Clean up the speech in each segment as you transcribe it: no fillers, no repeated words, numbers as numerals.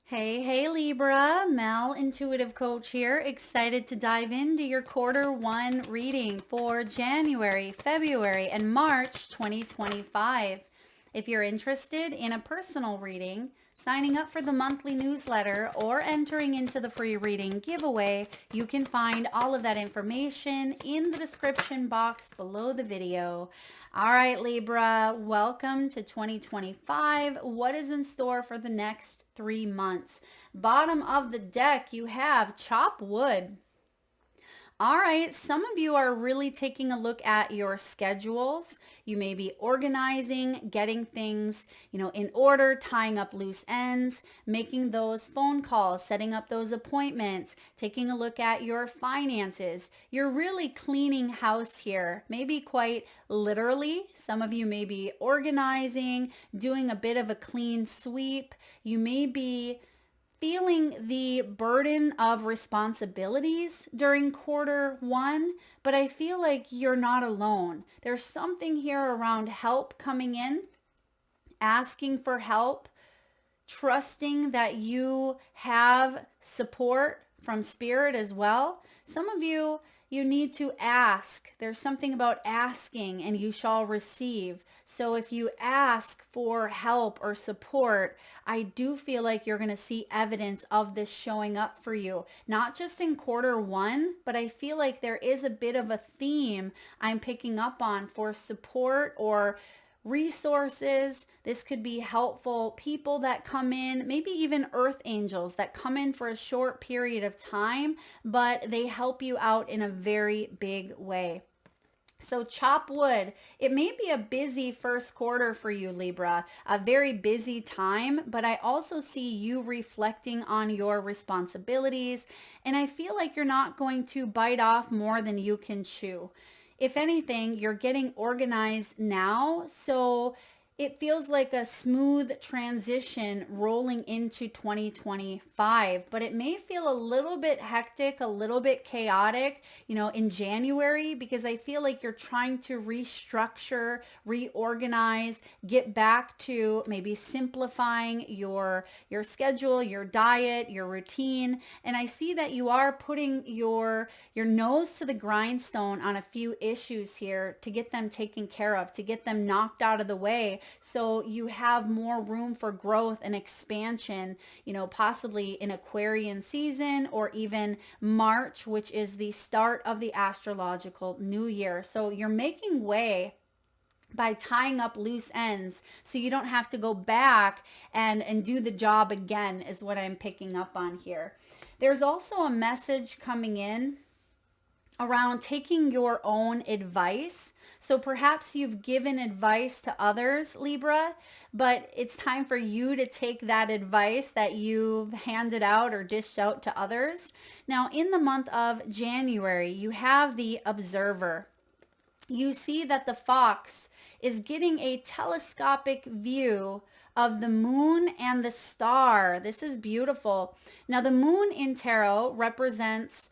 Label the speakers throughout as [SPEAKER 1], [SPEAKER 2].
[SPEAKER 1] Hey Libra, Mel, intuitive coach here. Excited to dive into your quarter one reading for January, February, and March 2025. If you're interested in a personal reading, signing up for the monthly newsletter, or entering into the free reading giveaway, you can find all of that information in the description box below the video. All right, Libra, welcome to 2025. What is in store for the next 3 months? Bottom of the deck, you have chop wood. All right, some of you are really taking a look at your schedules. You may be organizing, getting things, in order, tying up loose ends, making those phone calls, setting up those appointments, taking a look at your finances. You're really cleaning house here, maybe quite literally. Some of you may be organizing, doing a bit of a clean sweep. You may be feeling the burden of responsibilities during quarter one, but I feel like you're not alone. There's something here around help coming in, asking for help, trusting that you have support from spirit as well. Some of you, you need to ask. There's something about asking and you shall receive. So if you ask for help or support, I do feel like you're going to see evidence of this showing up for you. Not just in quarter one, but I feel like there is a bit of a theme I'm picking up on for support or resources. This could be helpful people that come in, maybe even earth angels that come in for a short period of time, but they help you out in a very big way. So chop wood. It may be a busy first quarter for you, Libra, a very busy time, but I also see you reflecting on your responsibilities, and I feel like you're not going to bite off more than you can chew. If anything, you're getting organized now, so it feels like a smooth transition rolling into 2025, but it may feel a little bit hectic, a little bit chaotic, in January, because I feel like you're trying to restructure, reorganize, get back to maybe simplifying your schedule, your diet, your routine. And I see that you are putting your nose to the grindstone on a few issues here to get them taken care of, to get them knocked out of the way, so you have more room for growth and expansion, possibly in Aquarian season or even March, which is the start of the astrological new year. So you're making way by tying up loose ends so you don't have to go back and do the job again, is what I'm picking up on here. There's also a message coming in around taking your own advice. So perhaps you've given advice to others, Libra, but it's time for you to take that advice that you've handed out or dished out to others. Now, in the month of January, you have the observer. You see that the fox is getting a telescopic view of the moon and the star. This is beautiful. Now, the moon in tarot represents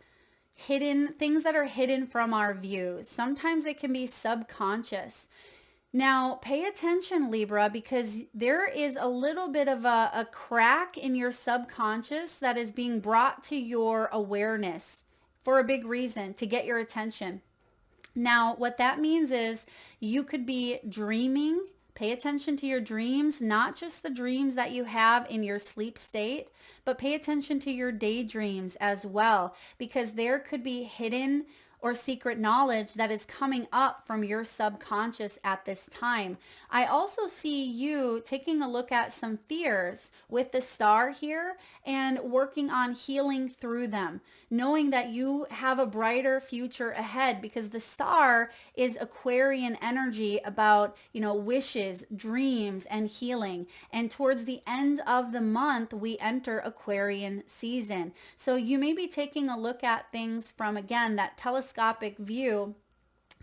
[SPEAKER 1] hidden things that are hidden from our views. Sometimes it can be subconscious. Now, pay attention, Libra, because there is a little bit of a crack in your subconscious that is being brought to your awareness for a big reason, to get your attention. Now, what that means is you could be dreaming. Pay attention to your dreams, not just the dreams that you have in your sleep state, but pay attention to your daydreams as well, because there could be hidden or secret knowledge that is coming up from your subconscious at this time. I also see you taking a look at some fears with the star here and working on healing through them, knowing that you have a brighter future ahead, because the star is Aquarian energy about, wishes, dreams, and healing. And towards the end of the month, we enter Aquarian season. So you may be taking a look at things from, again, that telescopic view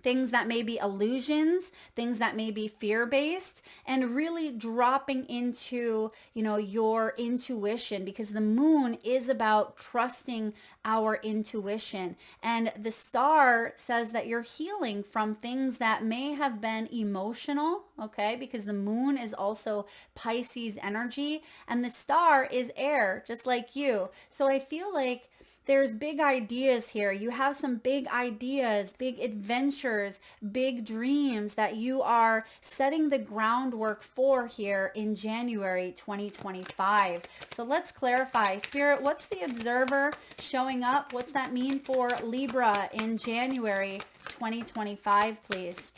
[SPEAKER 1] things that may be illusions, things that may be fear-based, and really dropping into, your intuition, because the moon is about trusting our intuition. And the star says that you're healing from things that may have been emotional, okay? Because the moon is also Pisces energy, and the star is air, just like you. So I feel like there's big ideas here. You have some big ideas, big adventures, big dreams that you are setting the groundwork for here in January 2025. So let's clarify. Spirit, what's the observer showing up? What's that mean for Libra in January 2025, please?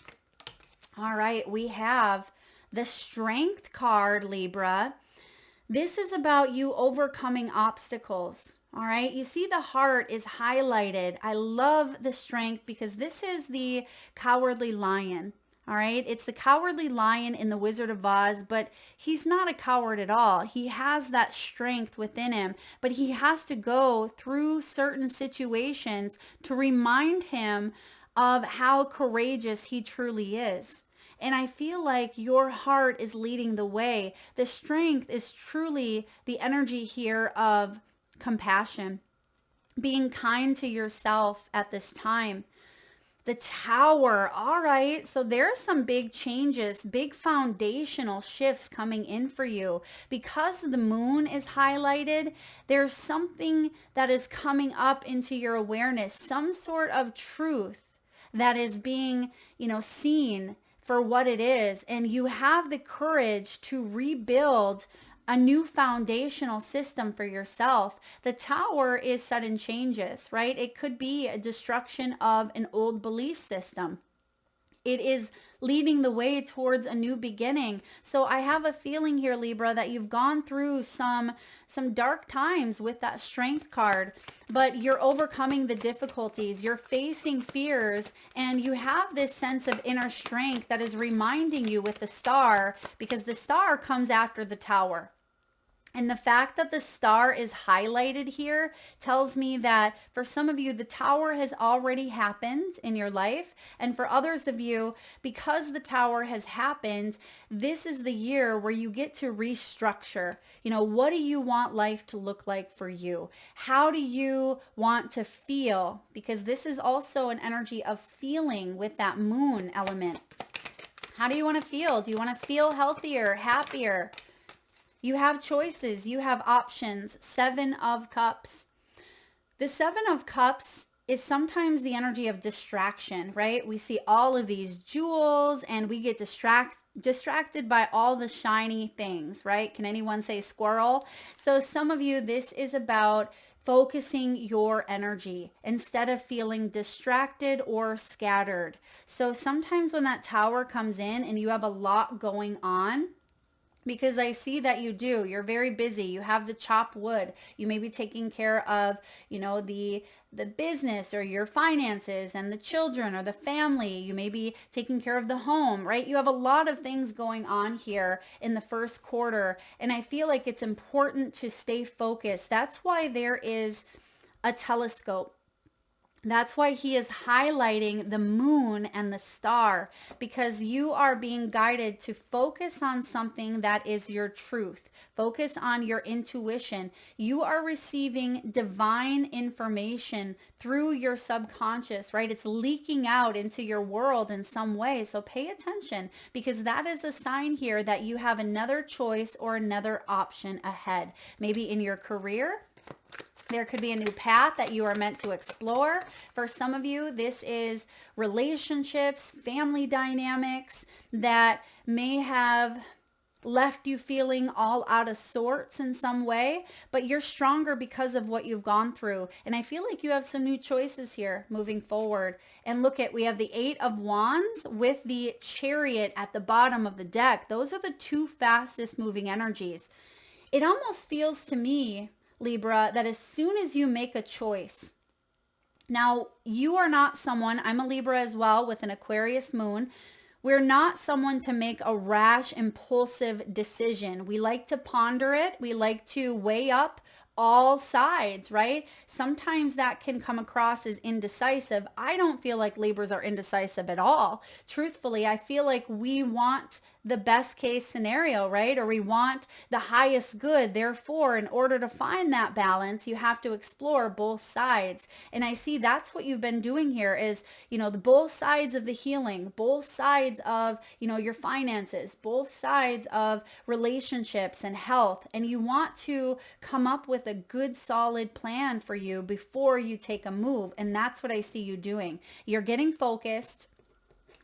[SPEAKER 1] All right, we have the Strength card, Libra. This is about you overcoming obstacles. All right, you see the heart is highlighted. I love the Strength because this is the Cowardly Lion. All right, it's the Cowardly Lion in the Wizard of Oz, but he's not a coward at all. He has that strength within him, but he has to go through certain situations to remind him of how courageous he truly is. And I feel like your heart is leading the way. The Strength is truly the energy here of compassion, being kind to yourself at this time. The Tower. All right. So there are some big changes, big foundational shifts coming in for you. Because the moon is highlighted, there's something that is coming up into your awareness, some sort of truth that is being, seen for what it is. And you have the courage to rebuild a new foundational system for yourself. The Tower is sudden changes, right? It could be a destruction of an old belief system. It is leading the way towards a new beginning. So I have a feeling here, Libra, that you've gone through some dark times with that Strength card, but you're overcoming the difficulties. You're facing fears, and you have this sense of inner strength that is reminding you with the Star, because the Star comes after the Tower. And the fact that the Star is highlighted here tells me that for some of you, the Tower has already happened in your life. And for others of you, because the Tower has happened, this is the year where you get to restructure. What do you want life to look like for you? How do you want to feel? Because this is also an energy of feeling with that moon element. How do you want to feel? Do you want to feel healthier, happier? You have choices. You have options. 7 of Cups. The 7 of Cups is sometimes the energy of distraction, right? We see all of these jewels and we get distracted by all the shiny things, right? Can anyone say squirrel? So some of you, this is about focusing your energy instead of feeling distracted or scattered. So sometimes when that Tower comes in and you have a lot going on, because I see that you do. You're very busy. You have the chop wood. You may be taking care of, the business or your finances and the children or the family. You may be taking care of the home, right? You have a lot of things going on here in the first quarter. And I feel like it's important to stay focused. That's why there is a telescope. That's why he is highlighting the moon and the star, because you are being guided to focus on something that is your truth. Focus on your intuition. You are receiving divine information through your subconscious, right? It's leaking out into your world in some way. So pay attention, because that is a sign here that you have another choice or another option ahead. Maybe in your career, there could be a new path that you are meant to explore. For some of you, this is relationships, family dynamics that may have left you feeling all out of sorts in some way, but you're stronger because of what you've gone through. And I feel like you have some new choices here moving forward. And look at, we have the 8 of Wands with the Chariot at the bottom of the deck. Those are the 2 fastest moving energies. It almost feels to me, Libra, that as soon as you make a choice, now you are not someone, I'm a Libra as well with an Aquarius moon. We're not someone to make a rash, impulsive decision. We like to ponder it. We like to weigh up all sides, right? Sometimes that can come across as indecisive. I don't feel like Libras are indecisive at all. Truthfully, I feel like we want the best case scenario, right? Or we want the highest good. Therefore, in order to find that balance, you have to explore both sides. And I see that's what you've been doing here is, the both sides of the healing, both sides of, your finances, both sides of relationships and health. And you want to come up with a good, solid plan for you before you take a move. And that's what I see you doing. You're getting focused.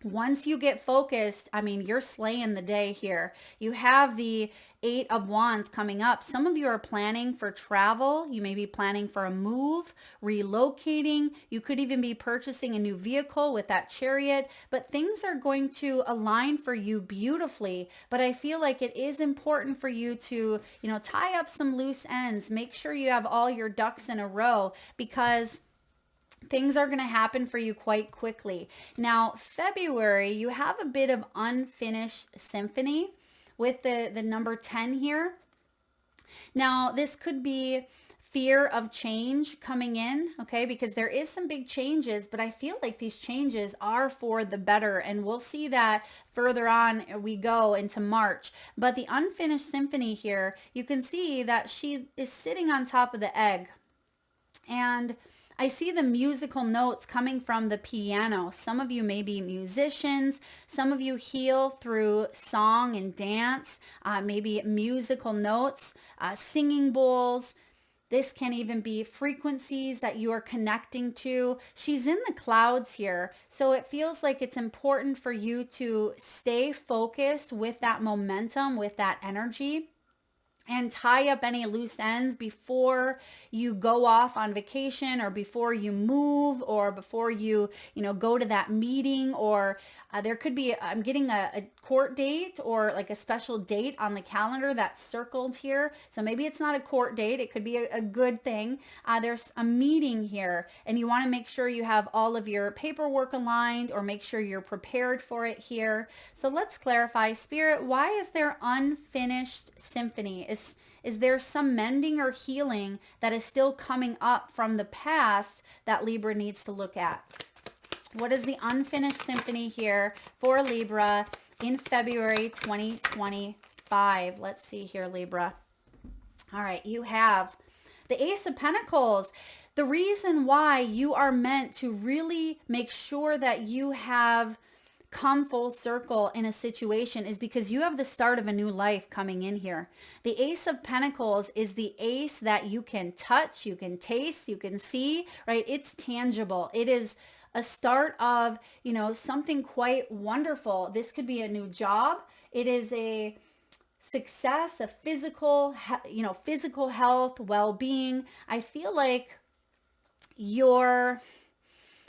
[SPEAKER 1] Once you get focused, you're slaying the day here. You have the 8 of Wands coming up. Some of you are planning for travel. You may be planning for a move, relocating. You could even be purchasing a new vehicle with that Chariot, but things are going to align for you beautifully. But I feel like it is important for you to, tie up some loose ends. Make sure you have all your ducks in a row, because things are going to happen for you quite quickly. Now, February, you have a bit of unfinished symphony with the number 10 here. Now, this could be fear of change coming in, okay? Because there is some big changes, but I feel like these changes are for the better, and we'll see that further on we go into March. But the unfinished symphony here, you can see that she is sitting on top of the egg, and I see the musical notes coming from the piano. Some of you may be musicians. Some of you heal through song and dance, maybe musical notes, singing bowls. This can even be frequencies that you are connecting to. She's in the clouds here. So it feels like it's important for you to stay focused with that momentum, with that energy, and tie up any loose ends before you go off on vacation, or before you move, or before you, go to that meeting, or there could be, I'm getting a court date, or like a special date on the calendar that's circled here. So maybe it's not a court date. It could be a good thing. There's a meeting here, and you want to make sure you have all of your paperwork aligned, or make sure you're prepared for it here. So let's clarify, Spirit, why is there unfinished symphony? Is there some mending or healing that is still coming up from the past that Libra needs to look at? What is the unfinished symphony here for Libra in February 2025? Let's see here, Libra. All right, you have the Ace of Pentacles. The reason why you are meant to really make sure that you have come full circle in a situation is because you have the start of a new life coming in here. The Ace of Pentacles is the ace that you can touch, you can taste, you can see, right? It's tangible. It is a start of, something quite wonderful. This could be a new job. It is a success, a physical health, well-being. I feel like you're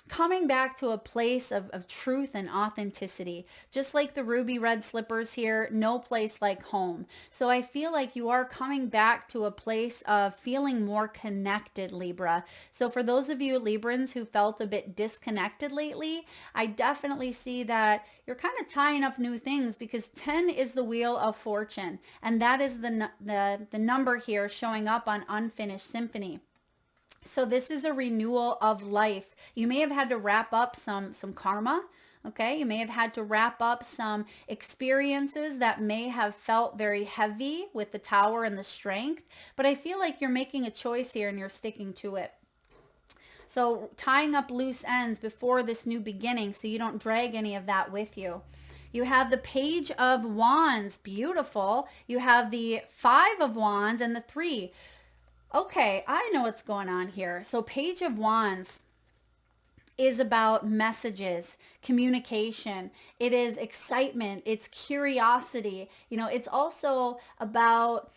[SPEAKER 1] coming back to a place of truth and authenticity. Just like the ruby red slippers here, no place like home. So I feel like you are coming back to a place of feeling more connected, Libra. So for those of you Librans who felt a bit disconnected lately, I definitely see that you're kind of tying up new things, because 10 is the wheel of fortune, and that is the number here showing up on unfinished symphony. So this is a renewal of life. You may have had to wrap up some karma, okay? You may have had to wrap up some experiences that may have felt very heavy with the Tower and the Strength, but I feel like you're making a choice here and you're sticking to it. So tying up loose ends before this new beginning so you don't drag any of that with you. You have the Page of Wands, beautiful. You have the 5 of Wands and the 3. Okay, I know what's going on here. So Page of Wands is about messages, communication. It is excitement. It's curiosity. It's also about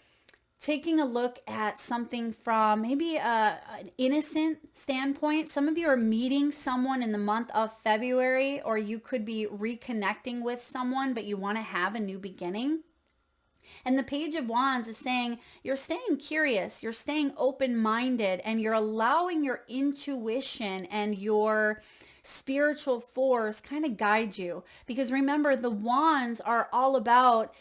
[SPEAKER 1] taking a look at something from maybe an innocent standpoint. Some of you are meeting someone in the month of February, or you could be reconnecting with someone, but you want to have a new beginning. And the Page of Wands is saying you're staying curious, you're staying open-minded, and you're allowing your intuition and your spiritual force kind of guide you. Because remember, the wands are all about,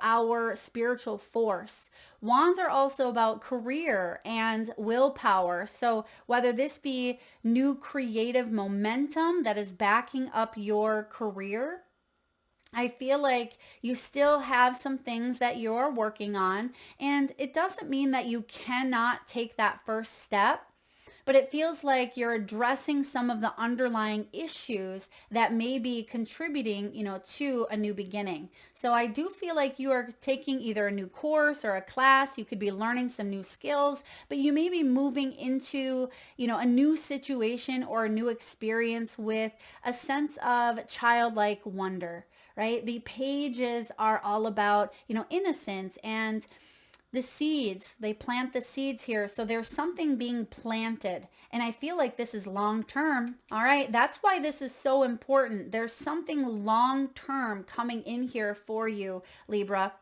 [SPEAKER 1] our spiritual force. Wands are also about career and willpower. So whether this be new creative momentum that is backing up your career, I feel like you still have some things that you're working on, and it doesn't mean that you cannot take that first step, but it feels like you're addressing some of the underlying issues that may be contributing, to a new beginning. So I do feel like you are taking either a new course or a class. You could be learning some new skills, but you may be moving into, a new situation or a new experience with a sense of childlike wonder, right? The pages are all about, innocence and the seeds. They plant the seeds here. So there's something being planted. And I feel like this is long term. All right. That's why this is so important. There's something long term coming in here for you, Libra.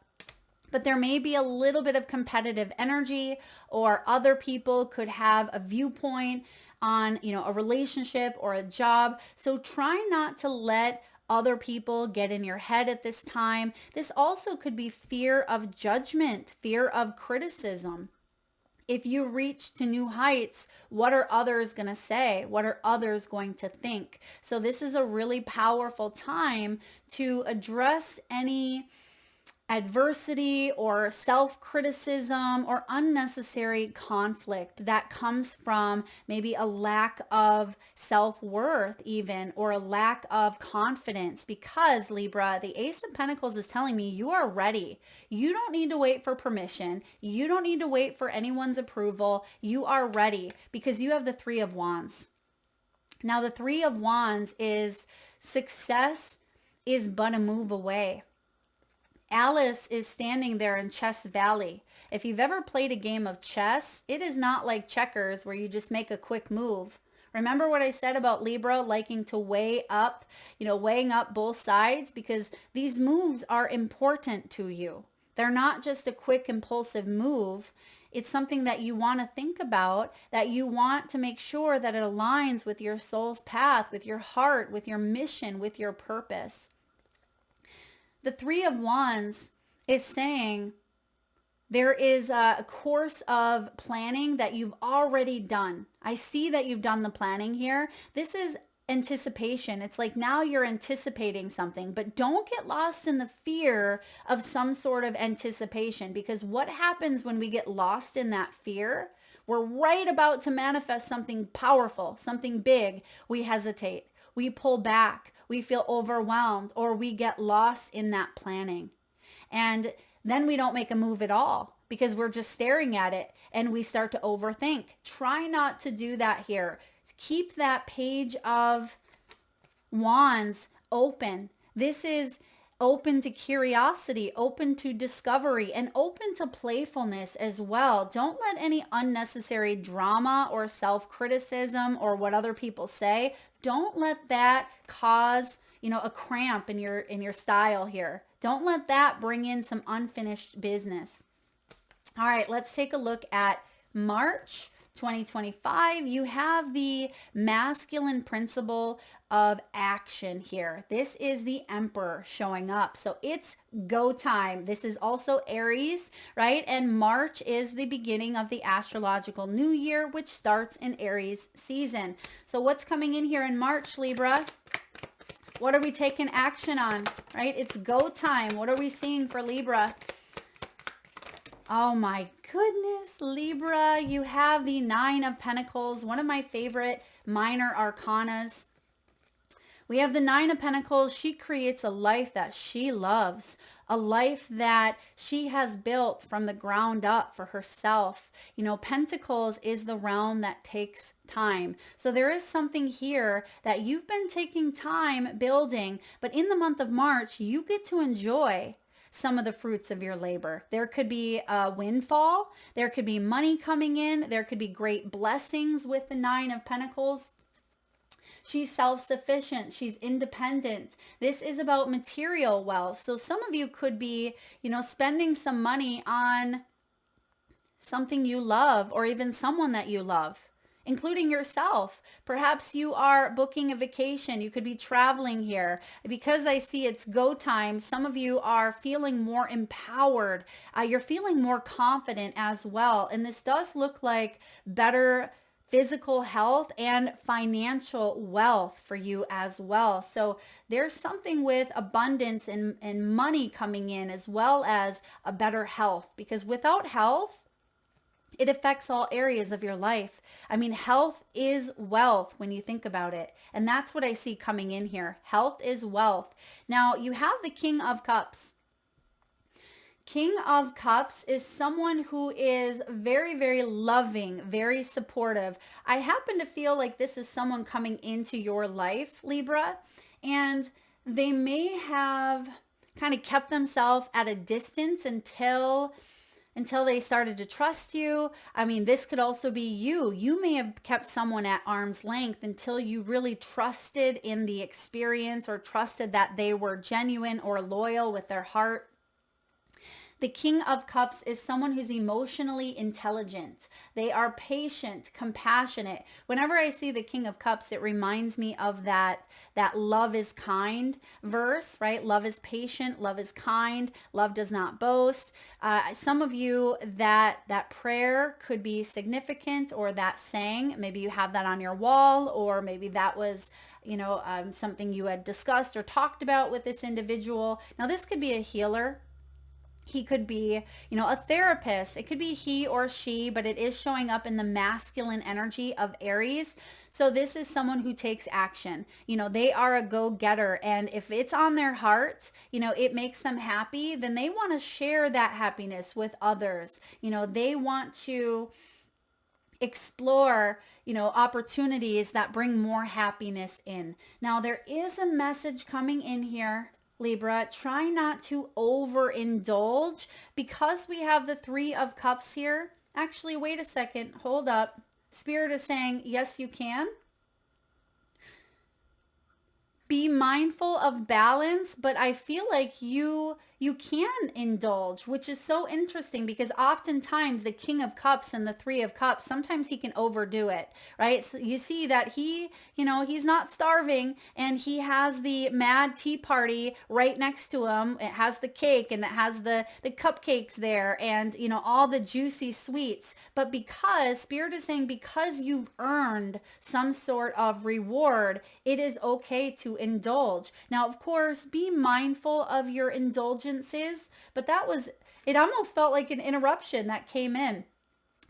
[SPEAKER 1] But there may be a little bit of competitive energy, or other people could have a viewpoint on, a relationship or a job. So try not to let other people get in your head at this time. This also could be fear of judgment, fear of criticism. If you reach to new heights, what are others going to say? What are others going to think? So this is a really powerful time to address any adversity or self-criticism or unnecessary conflict that comes from maybe a lack of self-worth even, or a lack of confidence. Because Libra, the Ace of Pentacles is telling me you are ready. You don't need to wait for permission. You don't need to wait for anyone's approval. You are ready because you have the Three of Wands. Now the Three of Wands is success is but a move away. Alice is standing there in Chess Valley. If you've ever played a game of chess, it is not like checkers where you just make a quick move. Remember what I said about Libra liking to weighing up both sides, because these moves are important to you. They're not just a quick impulsive move. It's something that you want to think about, that you want to make sure that it aligns with your soul's path, with your heart, with your mission, with your purpose. The Three of Wands is saying there is a course of planning that you've already done. I see that you've done the planning here. This is anticipation. It's like now you're anticipating something, but don't get lost in the fear of some sort of anticipation, because what happens when we get lost in that fear? We're right about to manifest something powerful, something big. We hesitate. We pull back. We feel overwhelmed, or we get lost in that planning. And then we don't make a move at all because we're just staring at it and we start to overthink. Try not to do that here. Keep that Page of Wands open. This is open to curiosity, open to discovery, and open to playfulness as well. Don't let any unnecessary drama or self-criticism or what other people say, don't let that cause, a cramp in your style here. Don't let that bring in some unfinished business. All right, let's take a look at March 2025. You have the masculine principle of action here. This is the Emperor showing up. So it's go time. This is also Aries, right? And March is the beginning of the astrological new year, which starts in Aries season. So what's coming in here in March, Libra? What are we taking action on, right? It's go time. What are we seeing for Libra? Oh my goodness, Libra, you have the Nine of Pentacles, one of my favorite minor arcanas. We have the Nine of Pentacles. She creates a life that she loves, a life that she has built from the ground up for herself. Pentacles is the realm that takes time. So there is something here that you've been taking time building, but in the month of March, you get to enjoy some of the fruits of your labor. There could be a windfall. There could be money coming in. There could be great blessings with the Nine of Pentacles. She's self-sufficient. She's independent. This is about material wealth. So some of you could be, spending some money on something you love, or even someone that you love. including yourself. Perhaps you are booking a vacation. You could be traveling here. Because I see it's go time, some of you are feeling more empowered. You're feeling more confident as well. And this does look like better physical health and financial wealth for you as well. So there's something with abundance and money coming in, as well as a better health, because without health, it affects all areas of your life. I mean, health is wealth when you think about it. And that's what I see coming in here. Health is wealth. Now, you have the King of Cups. King of Cups is someone who is very, very loving, very supportive. I happen to feel like this is someone coming into your life, Libra, and they may have kind of kept themselves at a distance until they started to trust you. I mean, this could also be you. You may have kept someone at arm's length until you really trusted in the experience or trusted that they were genuine or loyal with their heart. The King of Cups is someone who's emotionally intelligent. They are patient, compassionate. Whenever I see the King of Cups, it reminds me of that love is kind verse, right? Love is patient, love is kind, love does not boast. Some of you, that prayer could be significant, or that saying, maybe you have that on your wall, or maybe that was something you had discussed or talked about with this individual. Now, this could be a healer. He could be, a therapist. It could be he or she, but it is showing up in the masculine energy of Aries. So this is someone who takes action. They are a go-getter. And if it's on their heart, it makes them happy, then they want to share that happiness with others. They want to explore, opportunities that bring more happiness in. Now, there is a message coming in here, Libra. Try not to overindulge, because we have the Three of Cups here. Actually, wait a second. Hold up. Spirit is saying, yes, you can. Be mindful of balance, but I feel like you can indulge, which is so interesting, because oftentimes the King of Cups and the Three of Cups, sometimes he can overdo it, right? So you see that he's not starving, and he has the mad tea party right next to him. It has the cake, and it has the cupcakes there, and all the juicy sweets. But because Spirit is saying, because you've earned some sort of reward, it is okay to indulge. Now, of course, be mindful of your indulgences, but it almost felt like an interruption that came in.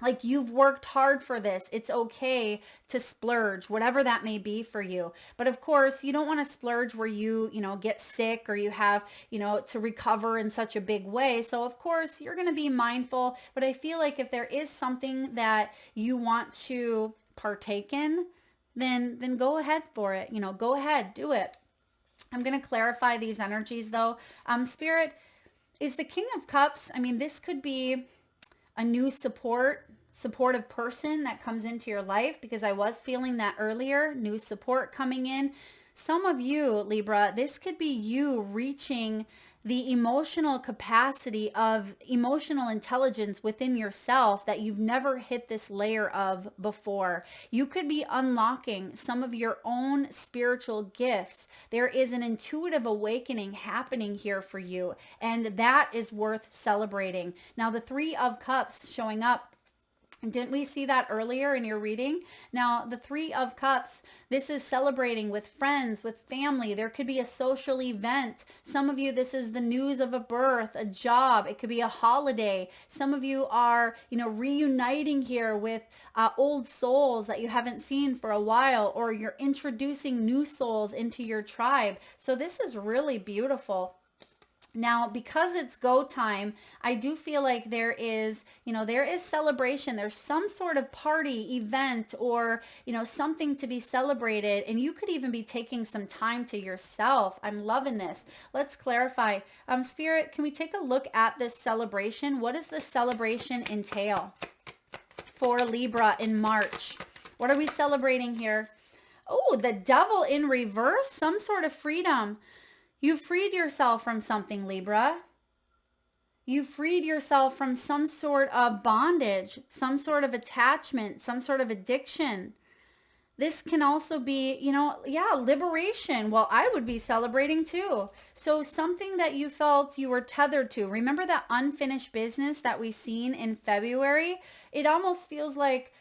[SPEAKER 1] Like, you've worked hard for this. It's okay to splurge, whatever that may be for you. But of course, you don't want to splurge where you get sick, or you have, to recover in such a big way. So of course, you're going to be mindful. But I feel like if there is something that you want to partake in, then go ahead for it. Go ahead, do it. I'm going to clarify these energies though. Spirit is the King of Cups. I mean, this could be a new supportive person that comes into your life, because I was feeling that earlier, new support coming in. Some of you, Libra, this could be you reaching the emotional capacity of emotional intelligence within yourself that you've never hit this layer of before. You could be unlocking some of your own spiritual gifts. There is an intuitive awakening happening here for you, and that is worth celebrating. Now, the Three of Cups showing up, didn't we see that earlier in your reading? Now, the Three of Cups, this is celebrating with friends, with family. There could be a social event. Some of you, this is the news of a birth, a job. It could be a holiday. Some of you are, reuniting here with old souls that you haven't seen for a while, or you're introducing new souls into your tribe. So this is really beautiful. Now, because it's go time, I do feel like there is celebration. There's some sort of party, event, or, something to be celebrated. And you could even be taking some time to yourself. I'm loving this. Let's clarify. Spirit, can we take a look at this celebration? What does this celebration entail for Libra in March? What are we celebrating here? Oh, the Devil in reverse, some sort of freedom. You freed yourself from something, Libra. You freed yourself from some sort of bondage, some sort of attachment, some sort of addiction. This can also be, yeah, liberation. Well, I would be celebrating too. So something that you felt you were tethered to. Remember that unfinished business that we seen in February? It almost feels like,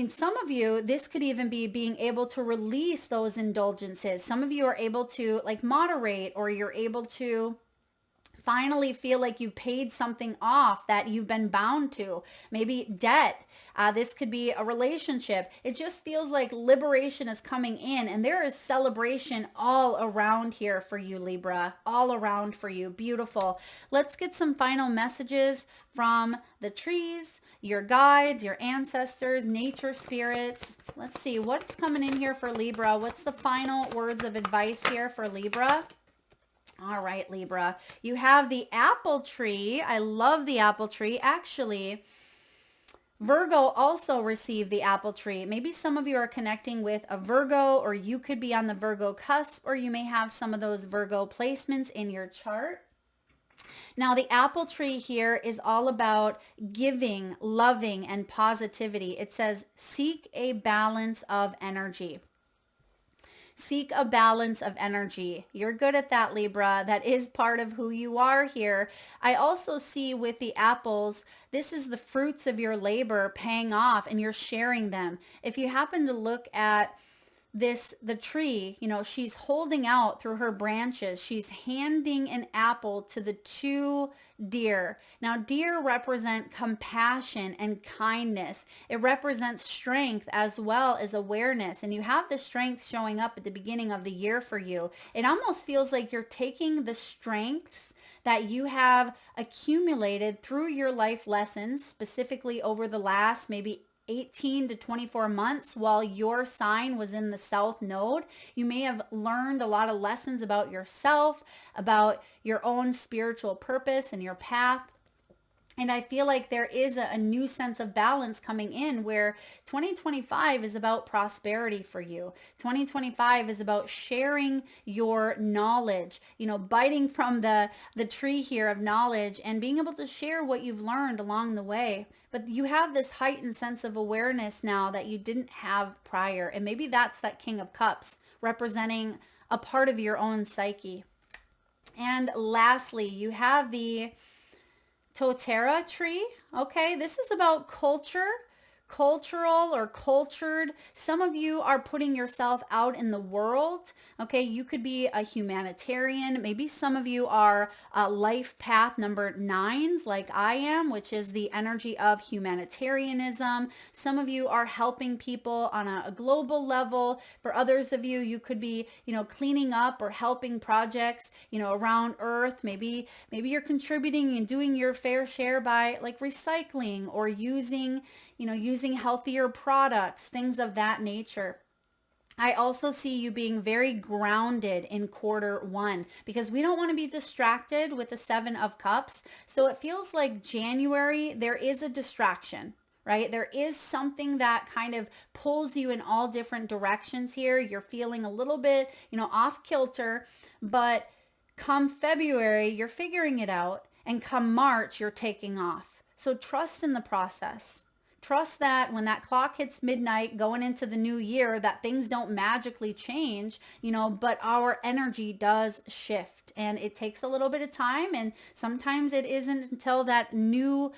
[SPEAKER 1] some of you, this could even be being able to release those indulgences. Some of you are able to like moderate, or you're able to finally feel like you've paid something off that you've been bound to, maybe debt. This could be a relationship. It just feels like liberation is coming in, and there is celebration all around here for you, Libra, all around for you. Beautiful. Let's get some final messages from the trees, your guides, your ancestors, nature spirits. Let's see what's coming in here for Libra. What's the final words of advice here for Libra? All right, Libra, you have the apple tree. I love the apple tree. Actually, Virgo also received the apple tree. Maybe some of you are connecting with a Virgo, or you could be on the Virgo cusp, or you may have some of those Virgo placements in your chart. Now, the apple tree here is all about giving, loving, and positivity. It says, seek a balance of energy. Seek a balance of energy. You're good at that, Libra. That is part of who you are here. I also see with the apples, this is the fruits of your labor paying off, and you're sharing them. If you happen to look at the tree, she's holding out through her branches. She's handing an apple to the two deer. Now, deer represent compassion and kindness. It represents strength as well as awareness. And you have the strength showing up at the beginning of the year for you. It almost feels like you're taking the strengths that you have accumulated through your life lessons, specifically over the last maybe 18 to 24 months while your sign was in the South Node. You may have learned a lot of lessons about yourself, about your own spiritual purpose and your path. And I feel like there is a new sense of balance coming in, where 2025 is about prosperity for you. 2025 is about sharing your knowledge, biting from the tree here of knowledge and being able to share what you've learned along the way. But you have this heightened sense of awareness now that you didn't have prior. And maybe that's that King of Cups representing a part of your own psyche. And lastly, you have the Totara tree. Okay, this is about culture, cultural or cultured. Some of you are putting yourself out in the world. Okay, you could be a humanitarian. Maybe some of you are life path number 9s like I am, which is the energy of humanitarianism. Some of you are helping people on a global level. For others of you, you could be, cleaning up or helping projects, around Earth. Maybe you're contributing and doing your fair share by like recycling or using healthier products, things of that nature. I also see you being very grounded in Q1, because we don't want to be distracted with the 7 of Cups. So it feels like January, there is a distraction, right? There is something that kind of pulls you in all different directions here. You're feeling a little bit, off kilter, but come February, you're figuring it out. And come March, you're taking off. So trust in the process. Trust that when that clock hits midnight going into the new year, that things don't magically change, but our energy does shift, and it takes a little bit of time. And sometimes it isn't until that new,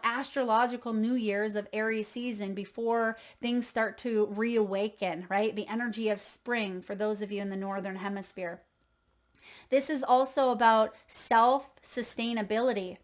[SPEAKER 1] astrological New Year's of Aries season before things start to reawaken, right? The energy of spring for those of you in the Northern Hemisphere. This is also about self-sustainability.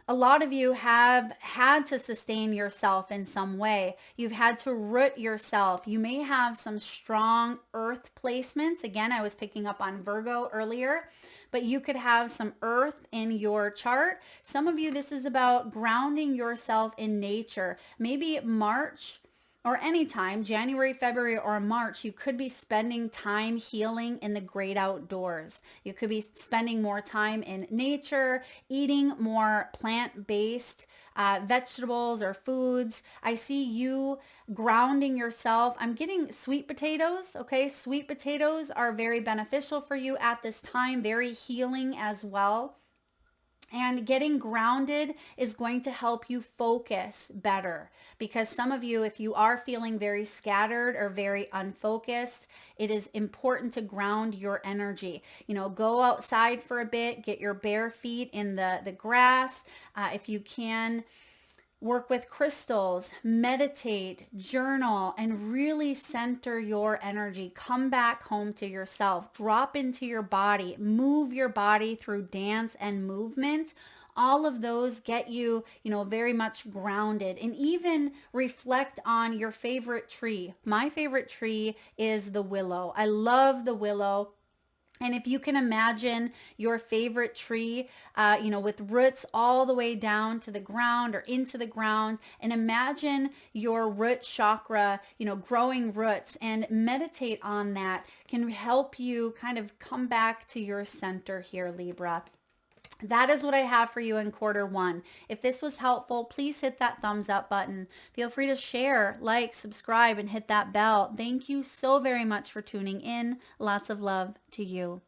[SPEAKER 1] A lot of you have had to sustain yourself in some way. You've had to root yourself. You may have some strong earth placements. Again, I was picking up on Virgo earlier, but you could have some earth in your chart. Some of you, this is about grounding yourself in nature. Maybe March, or anytime, January, February, or March, you could be spending time healing in the great outdoors. You could be spending more time in nature, eating more plant-based vegetables or foods. I see you grounding yourself. I'm getting sweet potatoes, okay? Sweet potatoes are very beneficial for you at this time, very healing as well. And getting grounded is going to help you focus better, because some of you, if you are feeling very scattered or very unfocused, it is important to ground your energy. Go outside for a bit, get your bare feet in the grass. If you can, work with crystals, meditate, journal, and really center your energy. Come back home to yourself. Drop into your body. Move your body through dance and movement. All of those get you, very much grounded. And even reflect on your favorite tree. My favorite tree is the willow. I love the willow. And if you can imagine your favorite tree, with roots all the way down to the ground or into the ground, and imagine your root chakra, growing roots, and meditate on that, can help you kind of come back to your center here, Libra. That is what I have for you in quarter one. If this was helpful, please hit that thumbs up button. Feel free to share, like, subscribe, and hit that bell. Thank you so very much for tuning in. Lots of love to you.